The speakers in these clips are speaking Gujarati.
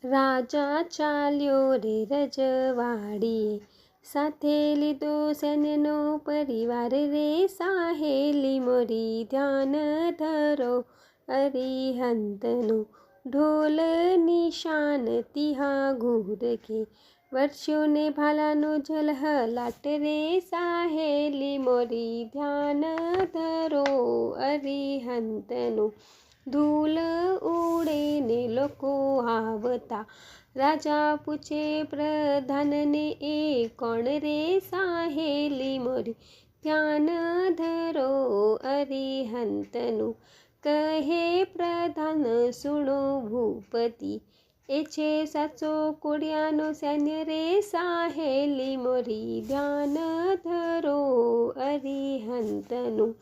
રાજા ચાલ્યો રે રજવાડીએ, સાથે લીધો સૈન્યનો પરિવાર રે. સાહેલી મોરી ધ્યાન ધરો અરિહંતનું, ઢોલ નિશાન તિહા ઘૂર કે, વર્ષોને ભાલાનો ઝલહલાટ રે. સાહેલી મોરી ધ્યાન ધરો અરિહંતનું, ધૂલ ઉડે ને લોકો આવતા, રાજા પૂછે પ્રધાનને એ કોણ રે. સાહેલી મોરી ધ્યાન ધરો અરિહંતનું, કહે પ્રધાન સુણો ભૂપતિ, એ છે 700 કોડિયાનો સૈન્ય રે. સાહેલી મોરી ધ્યાન ધરો અરિહંતનું,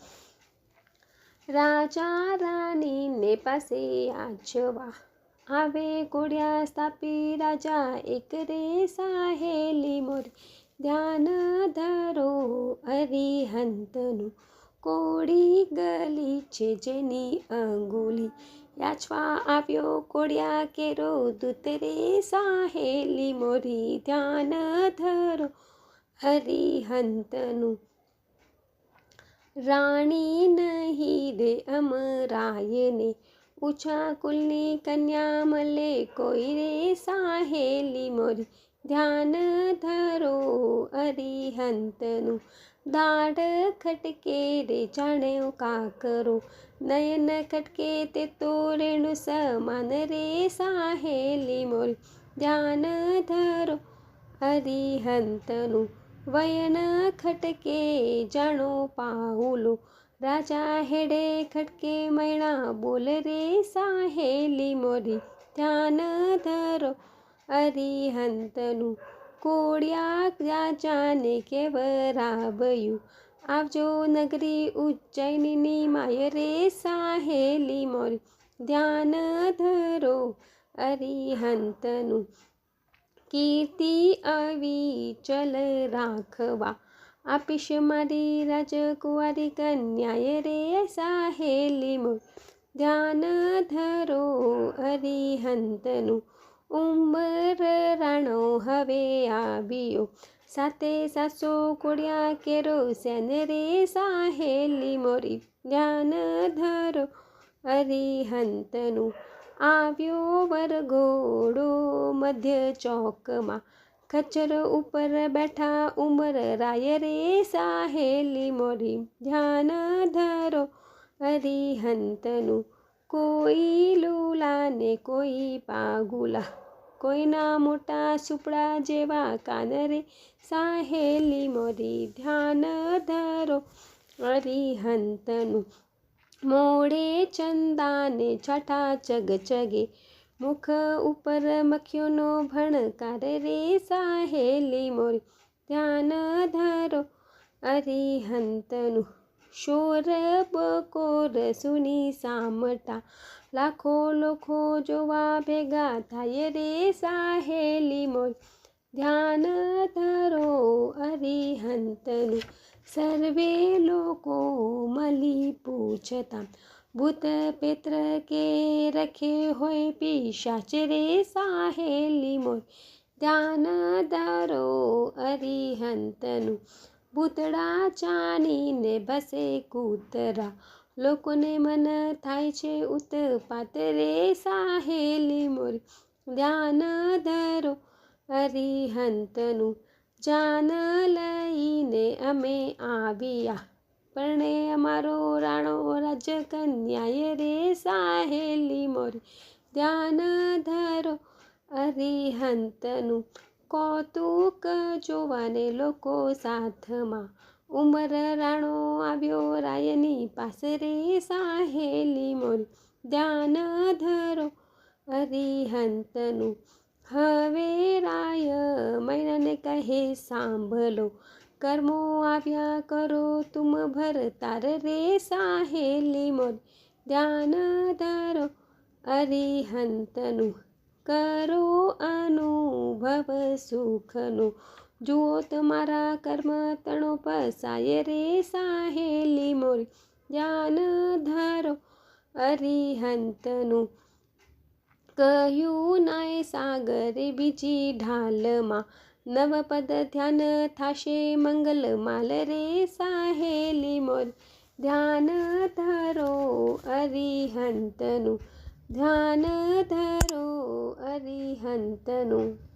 રાજા રાણીને પાસે આછવા, આવે કોડિયા સ્થાપી રાજા એક રે. સાહેલી મોરી ધ્યાન ધરો અરિહંતનું, કોડી ગલી છે જેની અંગુલી, યાચવા આવ્યો કોડિયા કેરો દૂત રે. સાહેલી મોરી ધ્યાન ધરો અરિહંતનું, રાણી નહીં રે અમરાયને, ઊંચા કુલની કન્યા મળે કોઈ રે. સાહેલી મોરી ધ્યાન ધરો અરિહંતનું, દાઢ ખટકે રે જાણે કાકરો, નયન ખટકે તે તો રેણુ સમાન રે. સાહેલી મોરી ધ્યાન ધરો અરિહંતનું, વયન ખટકે જાણો પાઉલો, રાજા હેડે ખટકે મૈણા બોલ રે. સાહેલી મોરી ધ્યાન ધરો અરિહંતનું, કોડિયા રાજાને કેવરાવ્યું, આવજો નગરી ઉજ્જૈનની માય રે. સાહેલી મોરી ધ્યાન ધરો અરિહંતનું, કીર્તિ અવિચલ રાખવા, આપીશ મારી રાજકુંવારી કન્યાએ રે. સાહેલી મોરી ધ્યાન ધરો અરિહંતનું, ઉંબર રાણો હવે આવ્યો, સાથે 700 કોડિયા કેરો સૈન્ય રે. સાહેલી મોરી ધ્યાન ધરો અરિહંતનું, આવ્યો વરઘોડો મધ્ય ચોકમાં, ખચ્ચર ઉપર બેઠા ઉમર રાય રે. સાહેલી મોરી ધ્યાન ધરો અરિહંતનું, કોઈ લુલા ને કોઈ પાગુલા, કોઈના મોટા સુપડા જેવા કાન રે. સાહેલી મોરી ધ્યાન ધરો અરિહંતનું, મોઢે ચંદાને છાટા ચગચગે, મુખ ઉપર મખીઓનો ભણકાર રે. સાહેલી મોરી ધ્યાન ધરો અરિહંતનું, શોર બકોર સુની સામટા, લાખો લોકો જોવા ભેગા થાય રે. સાહેલી મોરી ધ્યાન ધરો અરિહંતનું, સર્વે લોકો મળી પૂછતા, ભૂત પેત્ર કે રખે હોય પિશાચ રે. સાહેલી મોરી ધ્યાન ધરો અરિહંતનું, ભૂતડા ચાનીને ભસે કૂતરા, લોકોને મન થાય છે ઉત્પાત રે. સાહેલી મોરી ધ્યાન ધરો અરિહંતનું, જાન લઈને અમે આવ્યા, પરણે અમારો રાણો રાજકન્યાએ રે. સાહેલી મોરી ધ્યાન ધરો અરિહંતનું, કૌતુક જોવાને લોકો સાથમાં, ઉમર રાણો આવ્યો રાયની પાસ રે. સાહેલી મોરી ધ્યાન ધરો અરિહંતનું, હવે રાય મૈનાને કહે સાંભળો, કર્મો આવ્યા કરો તુમ ભરતાર રે. સાહેલી મોરી ધ્યાન ધરો અરિહંતનું, કરો અનુભવ સુખનો, જુઓ તમારા કર્મ તણો પસાય રે. સાહેલી મોરી ધ્યાન ધરો અરિહંતનું, કહ્યું નાય સાગરે બીજી ઢાલમાં, નવપદ ધ્યાન થાશે મંગલ માલ રે સાહેલી મોર. ધ્યાન ધરો અરિહંતનું, ધ્યાન ધરો અરિહંતનું.